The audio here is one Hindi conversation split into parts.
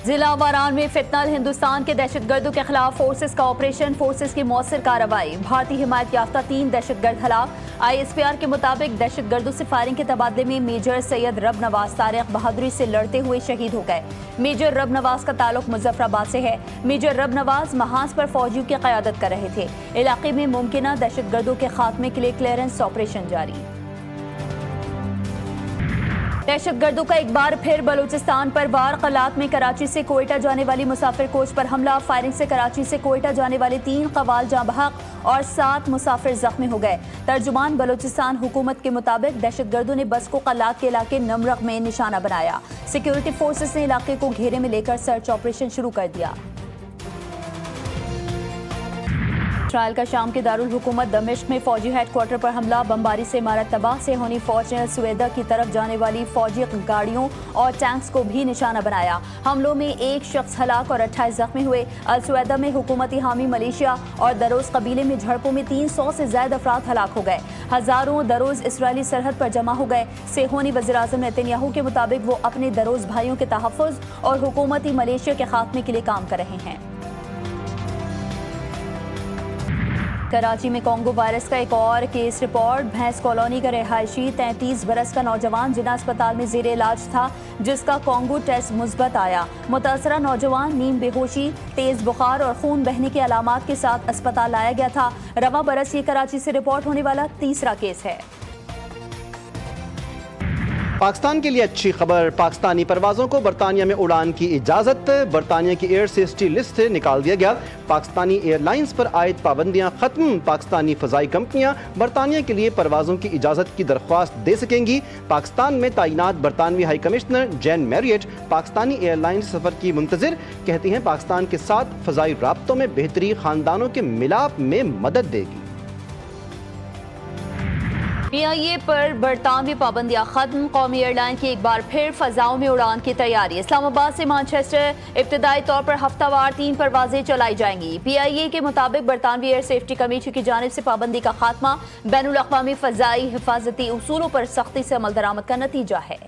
जिला वारान में फितनल हिंदुस्तान के दहशतगर्दों के खिलाफ फोर्सेस का ऑपरेशन, फोर्सेस की मौसर कार्रवाई। भारतीय हिमायत याफ्ता 3 दहशतगर्द हलाक। ISPR के मुताबिक दहशतगर्दों से फायरिंग के तबादले में मेजर सैयद रब नवाज तारिक बहादुरी से लड़ते हुए शहीद हो गए। मेजर रब नवाज का ताल्लुक मुजफ्फराबाद से है। मेजर रब नवाज महाज पर फौजियों की क़यादत कर रहे थे। इलाके में मुमकिन दहशतगर्दों के खात्मे के लिए क्लियरेंस ऑपरेशन जारी। दहशतगर्दों का एक बार फिर बलूचिस्तान पर वार। कलात में कराची से कोयटा जाने वाली मुसाफिर कोच पर हमला। फायरिंग से कराची से कोयटा जाने वाले 3 कवाल जाँ बहक और 7 मुसाफिर जख्मी हो गए। तर्जुमान बलूचिस्तान हुकूमत के मुताबिक दहशतगर्दों ने बस को कलात के इलाके नमरक में निशाना बनाया। सिक्योरिटी फोर्सेस ने इलाके को घेरे में लेकर सर्च ऑपरेशन शुरू कर दिया। इसराइल का शाम के दारुल हुकूमत दमिश्क में फौजी हेडक्वार्टर पर हमला। बमबारी से इमारत तबाह से होनी फौज ने स्वेदा की तरफ जाने वाली फौजी गाड़ियों और टैंक्स को भी निशाना बनाया। हमलों में 1 शख्स हलाक और 28 जख्मी हुए। अल स्वेदा में हुकूमती हामी मलेशिया और दरोज कबीले में झड़पों में 300 से ज्यादा अफराद हलाक हो गए। हजारों दरोज इसराइली सरहद पर जमा हो गए। सेहोनी वज़ीर-ए-आज़म नेतन्याहू के मुताबिक वो अपने दरोज भाइयों के तहफ़्फ़ुज़ और हुकूमती मलेशिया के खात्मे के लिए काम कर रहे हैं। कराची में कोंगो वायरस का एक और केस रिपोर्ट। भैंस कॉलोनी का रिहायशी 33 बरस का नौजवान जिना अस्पताल में जेर इलाज था, जिसका कोंगो टेस्ट मुस्बत आया। मुतासरा नौजवान नीम बेहोशी, तेज बुखार और खून बहने के अलामात के साथ अस्पताल लाया गया था। रवा बरस ये कराची से रिपोर्ट होने वाला 3रा केस है। पाकिस्तान के लिए अच्छी खबर, पाकिस्तानी परवाज़ों को बरतानिया में उड़ान की इजाज़त। बरतानिया की एयर सेफ्टी लिस्ट से निकाल दिया गया। पाकिस्तानी एयरलाइंस पर आयद पाबंदियां खत्म। पाकिस्तानी फ़ज़ाई कंपनियां बरतानिया के लिए परवाज़ों की इजाज़त की दरख्वास्त दे सकेंगी। पाकिस्तान में तैनात बरतानवी high commissioner Jane Marriott Pakistani airlines सफ़र की मुंतज़िर, कहती हैं पाकिस्तान के साथ फ़ज़ाई राब्तों में बेहतरी ख़ानदानों के मिलाप में मदद देगी। PIA पर बरतानवी पाबंदियां खत्म। कौमी एयरलाइन की एक बार फिर फजाओं में उड़ान की तैयारी। इस्लामाबाद से मैनचेस्टर इब्तदाई तौर पर हफ्तावार 3 परवाजें चलाई जाएंगी। PIA के मुताबिक बरतानवी एयर सेफ्टी कमेटी की जानिब से पाबंदी का खात्मा बैनुल अक़वामी फ़ज़ाई हिफाजती उसूलों पर सख्ती से अमल दरामद का नतीजा है।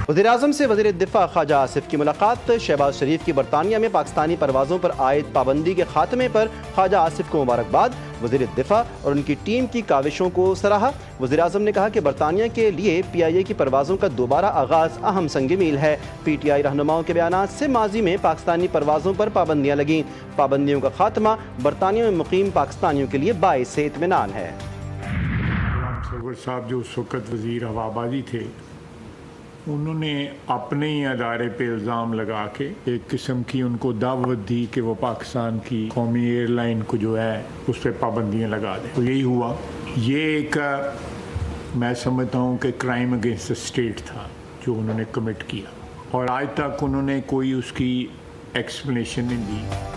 वज़ीर-ए-आज़म से वज़ीर दिफ़ा ख्वाजा आसिफ की मुलाकात। शहबाज शरीफ की बरतानिया में पाकिस्तानी परवाज़ों पर आयद पाबंदी के खात्मे पर ख्वाजा आसिफ को मुबारकबाद। वज़ीर दिफ़ा और उनकी टीम की काविशों को सराहा। वज़ीर-ए-आज़म ने कहा कि बरतानिया के लिए PIA की परवाज़ों का दोबारा आगाज़ अहम संग मील है। PTI रहनुमाओं के बयान से माजी में पाकिस्तानी परवाज़ों पर पाबंदियाँ लगीं। पाबंदियों का खात्मा बरतानिया में मुकीम पाकिस्तानियों के लिए बाइस इत्मीनान है। सरवर साहब जो उस वक़्त वज़ीर हवाबाजी थे, उन्होंने अपने ही अदारे पे इल्ज़ाम लगा के एक किस्म की उनको दावत दी कि वो पाकिस्तान की कौमी एयरलाइन को जो है उस पर पाबंदियाँ लगा दें। तो यही हुआ। ये एक मैं समझता हूँ कि क्राइम अगेंस्ट द स्टेट था जो उन्होंने कमिट किया, और आज तक उन्होंने कोई उसकी एक्सप्लेनेशन नहीं दी।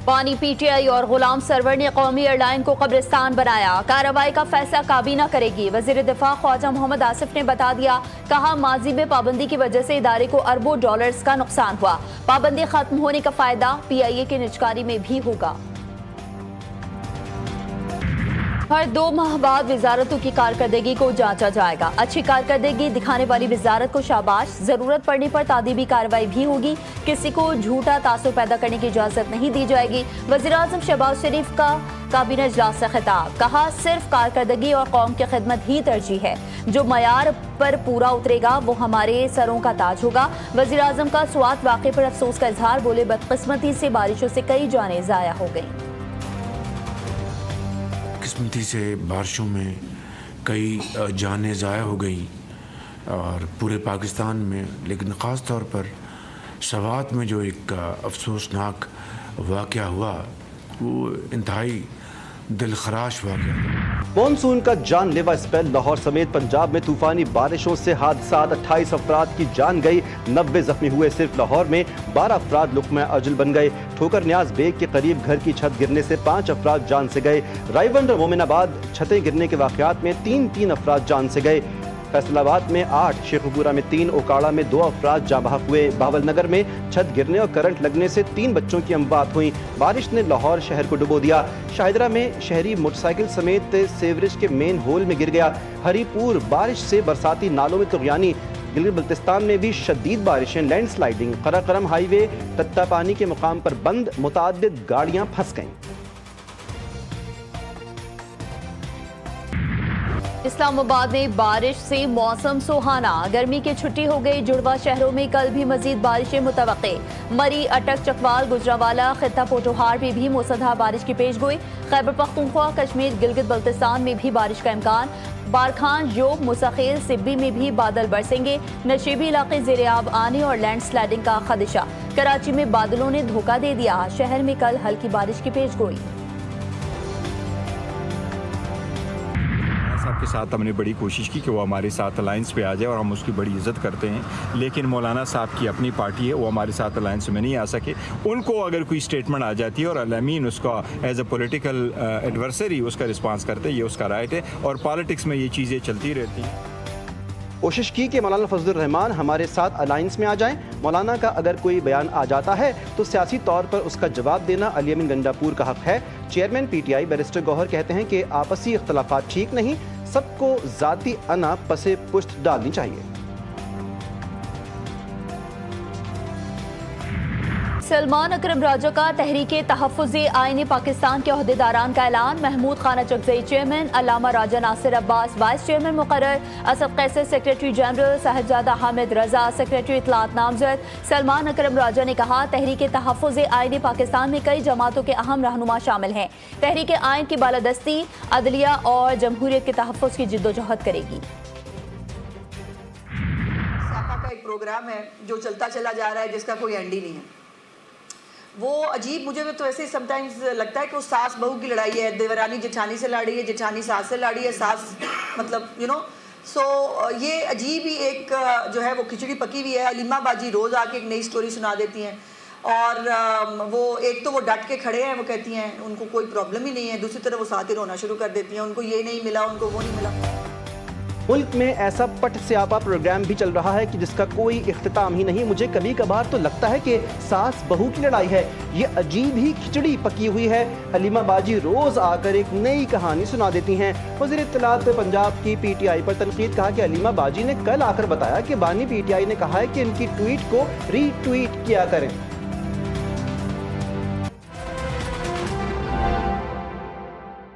पानी PTI और गुलाम सरवर ने कौमी एयरलाइन को कब्रिस्तान बनाया। कार्रवाई का फैसला काबीना करेगी। वज़ीर दिफा ख्वाजा मोहम्मद आसिफ ने बता दिया, कहा माजी में पाबंदी की वजह से इदारे को अरबों डॉलर्स का नुकसान हुआ। पाबंदी खत्म होने का फायदा PIA के निजकारी में भी होगा। हर 2 माह बाद वजारतों की कारकर्दगी को जांचा जाएगा। अच्छी कारकर्दगी दिखाने वाली वजारत को शाबाश, जरूरत पड़ने पर तादीबी कार्रवाई भी होगी। किसी को झूठा तासुर पैदा करने की इजाजत नहीं दी जाएगी। वज़ीर-ए-आज़म शहबाज शरीफ का काबीना इजलास से खिताब, कहा सिर्फ कारकर्दगी और कौम की खिदमत ही तरजीह है। जो मयार पर पूरा उतरेगा वो हमारे सरों का ताज होगा। वज़ीर-ए-आज़म का स्वात वाक़े पर अफसोस का इजहार, बोले बदकिस्मती से बारिशों से कई जानें ज़ाया हो गई। किस्मती से बारिशों में कई जानें ज़ाया हो गई और पूरे पाकिस्तान में, लेकिन ख़ास तौर पर सवात में जो एक अफसोसनाक वाक़या हुआ वो इंतहाई दिलखराश वाक़या था। मॉनसून का जानलेवा स्पेल। लाहौर समेत पंजाब में तूफानी बारिशों से हादसात, 28 अफराद की जान गई, 90 जख्मी हुए। सिर्फ लाहौर में 12 अफराद लुक़मा अजल बन गए। ठोकर न्याज बेग के करीब घर की छत गिरने से 5 अफराद जान से गए। रायबंद मोमिनाबाद छतें गिरने के वाक़यात में 3 अफराद जान से गए। फैसलाबाद में 8, शेखपुरा में 3, ओकाड़ा में 2 अफराद जाँ बहक हुए। बावलनगर में छत गिरने और करंट लगने से 3 बच्चों की अमवात हुई। बारिश ने लाहौर शहर को डुबो दिया। शाहिदरा में शहरी मोटरसाइकिल समेत सेवरेज के मेन होल में गिर गया। हरीपुर बारिश से बरसाती नालों में तुग़यानी, गिलगित बल्तिस्तान में भी शदीद बारिशें, लैंडस्लाइडिंग, कराकरम हाईवे तत्तापानी के मुकाम पर बंद, मुताद्दिद गाड़ियां फंस गईं। इस्लामाबाद में बारिश से मौसम सुहाना, गर्मी की छुट्टी हो गई। जुड़वा शहरों में कल भी मजीद बारिशें मुतवक्के। मरी, अटक, चकवाल, गुजरावाला, खित्ता पोटोहार में भी मूसलाधार बारिश की पेशगोई। खैबर पख्तूनख्वा, कश्मीर, गिलगित बल्तिस्तान में भी बारिश का इम्कान। बारखान, योब, मुसाखिल, सिब्बी में भी बादल बरसेंगे। नशीबी इलाके ज़ेरे-आब आने और लैंडस्लाइडिंग का खदशा। कराची में बादलों ने धोखा दे दिया, शहर में कल हल्की बारिश की पेशगोई। साहब के साथ हमने बड़ी कोशिश की कि वो हमारे साथ अलायंस पे आ जाए और हम उसकी बड़ी इज्जत करते हैं, लेकिन मौलाना साहब की अपनी पार्टी है, वो हमारे साथ अलायंस में नहीं आ सके। उनको अगर कोई स्टेटमेंट आ जाती है और अमीन उसका एज ए पॉलिटिकल एडवर्सरी उसका रिस्पांस करते, ये उसका राइट है और पॉलिटिक्स में ये चीज़ें चलती रहती हैं। कोशिश की कि मौलाना फजलुर रहमान हमारे साथ अलायंस में आ जाएं। मौलाना का अगर कोई बयान आ जाता है तो सियासी तौर पर उसका जवाब देना अली अमीन गंडापुर का हक है। चेयरमैन PTI बैरिस्टर गौहर कहते हैं कि आपसी इख्तलाफात ठीक नहीं, सबको जाती अना पसे पुश्त डालनी चाहिए। सलमान अकरम राजा का तहरीके तहफ़्फ़ुज़े आईन पाकिस्तान के अहदेदारान का ऐलान। महमूद खान अचकज़ई चेयरमैन, अल्लामा राजा Nasir Abbas vice chairman मुक़र्रर, Asad Qaiser secretary general, Sahibzada Hamid रजा सेक्रेटरी इत्तलात नामजद। सलमान अकरम राजा ने कहा, तहरीके तहफ़्फ़ुज़े आईन पाकिस्तान में कई जमातों के अहम रहनुमा शामिल हैं। तहरीके आईन की बालादस्ती अदलिया और जमहूरियत के तहफ़्फ़ुज़ की जिद्दोजहद करेगी। सापा का एक प्रोग्राम है जो चलता चला जा रहा है, जिसका कोई एंड ही नहीं है। वो अजीब, मुझे तो ऐसे समटाइम्स लगता है कि वो सास बहू की लड़ाई है, देवरानी जेठानी से लड़ रही है, जेठानी सास से लड़ रही है, सास मतलब सो ये अजीब ही एक जो है वो खिचड़ी पकी हुई है। अलीमा बाजी रोज़ आके एक नई स्टोरी सुना देती हैं और वो एक तो वो डट के खड़े हैं, वो कहती हैं उनको कोई प्रॉब्लम ही नहीं है, दूसरी तरफ वो साथ ही रोना शुरू कर देती हैं, उनको ये नहीं मिला, उनको वो नहीं मिला। मुल्क में ऐसा पट स्यापा प्रोग्राम भी चल रहा है कि जिसका कोई इख्तिताम ही नहीं। मुझे कभी कभार तो लगता है कि सास बहू की लड़ाई है। ये अजीब ही खिचड़ी पकी हुई है। अलीमा बाजी रोज़ आकर एक नई कहानी सुना देती हैं। वज़ीर इत्तलात पंजाब की PTI पर तनकीद, कहा कि अलीमा बाजी ने कल आकर बताया कि बानी PTI ने कहा है कि इनकी ट्वीट को रीट्वीट किया करें।